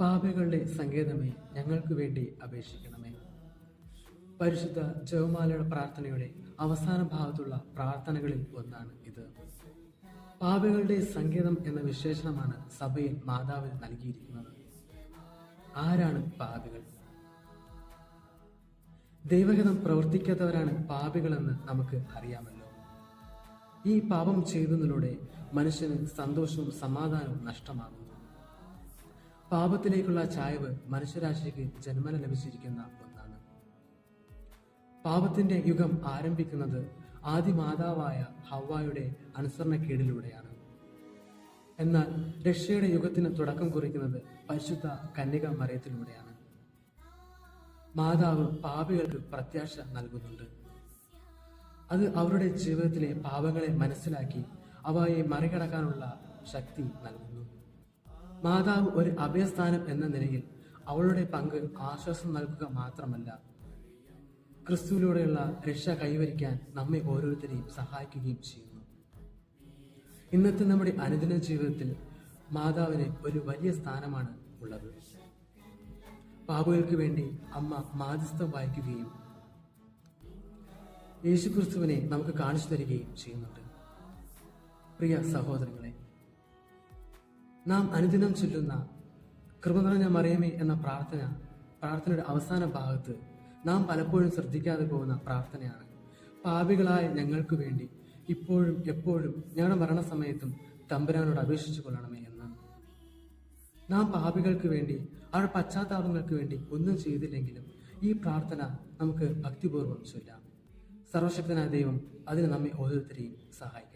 പാപികളുടെ സങ്കേതമേ, ഞങ്ങൾക്ക് വേണ്ടി അപേക്ഷിക്കണമേ. പരിശുദ്ധ ജപമാലയുടെ പ്രാർത്ഥനയുടെ അവസാന ഭാഗത്തുള്ള പ്രാർത്ഥനകളിൽ ഒന്നാണ് ഇത്. പാപികളുടെ സങ്കേതം എന്ന വിശേഷണമാണ് സഭയിൽ മാതാവിന് നൽകിയിരിക്കുന്നത്. ആരാണ് പാപികൾ? ദൈവഹിതം പ്രവർത്തിക്കാത്തവരാണ് പാപികളെന്ന് നമുക്ക് അറിയാമല്ലോ. ഈ പാപം ചെയ്തതിലൂടെ മനുഷ്യന് സന്തോഷവും സമാധാനവും നഷ്ടമാകുന്നു. പാപത്തിലേക്കുള്ള ചായ്വ് മനുഷ്യരാശിക്ക് ജന്മന ലഭിച്ചിരിക്കുന്ന ഒന്നാണ്. പാപത്തിന്റെ യുഗം ആരംഭിക്കുന്നത് ആദിമാതാവായ ഹവ്വായുടെ അനുസരണക്കേടിലൂടെയാണ്. എന്നാൽ രക്ഷയുടെ യുഗത്തിന് തുടക്കം കുറിക്കുന്നത് പരിശുദ്ധ കന്യക മറിയത്തിലൂടെയാണ്. മാതാവ് പാപികൾക്ക് പ്രത്യാശ നൽകുന്നുണ്ട്. അത് അവരുടെ ജീവിതത്തിലെ പാപങ്ങളെ മനസ്സിലാക്കി അവയെ മറികടക്കാനുള്ള ശക്തി നൽകുന്നു. മാതാവ് ഒരു അഭയസ്ഥാനം എന്ന നിലയിൽ അവളുടെ പങ്ക് ആശ്വാസം നൽകുക മാത്രമല്ല, ക്രിസ്തുവിലൂടെയുള്ള രക്ഷ കൈവരിക്കാൻ നമ്മെ ഓരോരുത്തരെയും സഹായിക്കുകയും ചെയ്യുന്നു. ഇന്നത്തെ നമ്മുടെ അനുദിന ജീവിതത്തിൽ മാതാവിന് ഒരു വലിയ സ്ഥാനമാണ് ഉള്ളത്. പാപികൾക്ക് വേണ്ടി അമ്മ മാധ്യസ്ഥം വഹിക്കുകയും യേശുക്രിസ്തുവിനെ നമുക്ക് കാണിച്ചു തരികയും ചെയ്യുന്നുണ്ട്. പ്രിയ സഹോദരങ്ങളെ, നാം അനുദിനം ചൊല്ലുന്ന കൃപ നിറഞ്ഞ മറിയമേ എന്ന പ്രാർത്ഥനയുടെ അവസാന ഭാഗത്ത് നാം പലപ്പോഴും ശ്രദ്ധിക്കാതെ പോകുന്ന പ്രാർത്ഥനയാണ്: പാപികളായ ഞങ്ങൾക്ക് വേണ്ടി ഇപ്പോഴും എപ്പോഴും ഞങ്ങളുടെ മരണസമയത്തും തമ്പുരാനോട് അപേക്ഷിച്ചു കൊള്ളണമേ എന്ന്. നാം പാപികൾക്ക് വേണ്ടി, അവരുടെ പശ്ചാത്താപങ്ങൾക്ക് വേണ്ടി ഒന്നും ചെയ്തില്ലെങ്കിലും ഈ പ്രാർത്ഥന നമുക്ക് ഭക്തിപൂർവ്വം ചൊല്ലാം. സർവശക്തനായ ദൈവം അതിന് നമ്മെ ഓരോരുത്തരെയും സഹായിക്കും.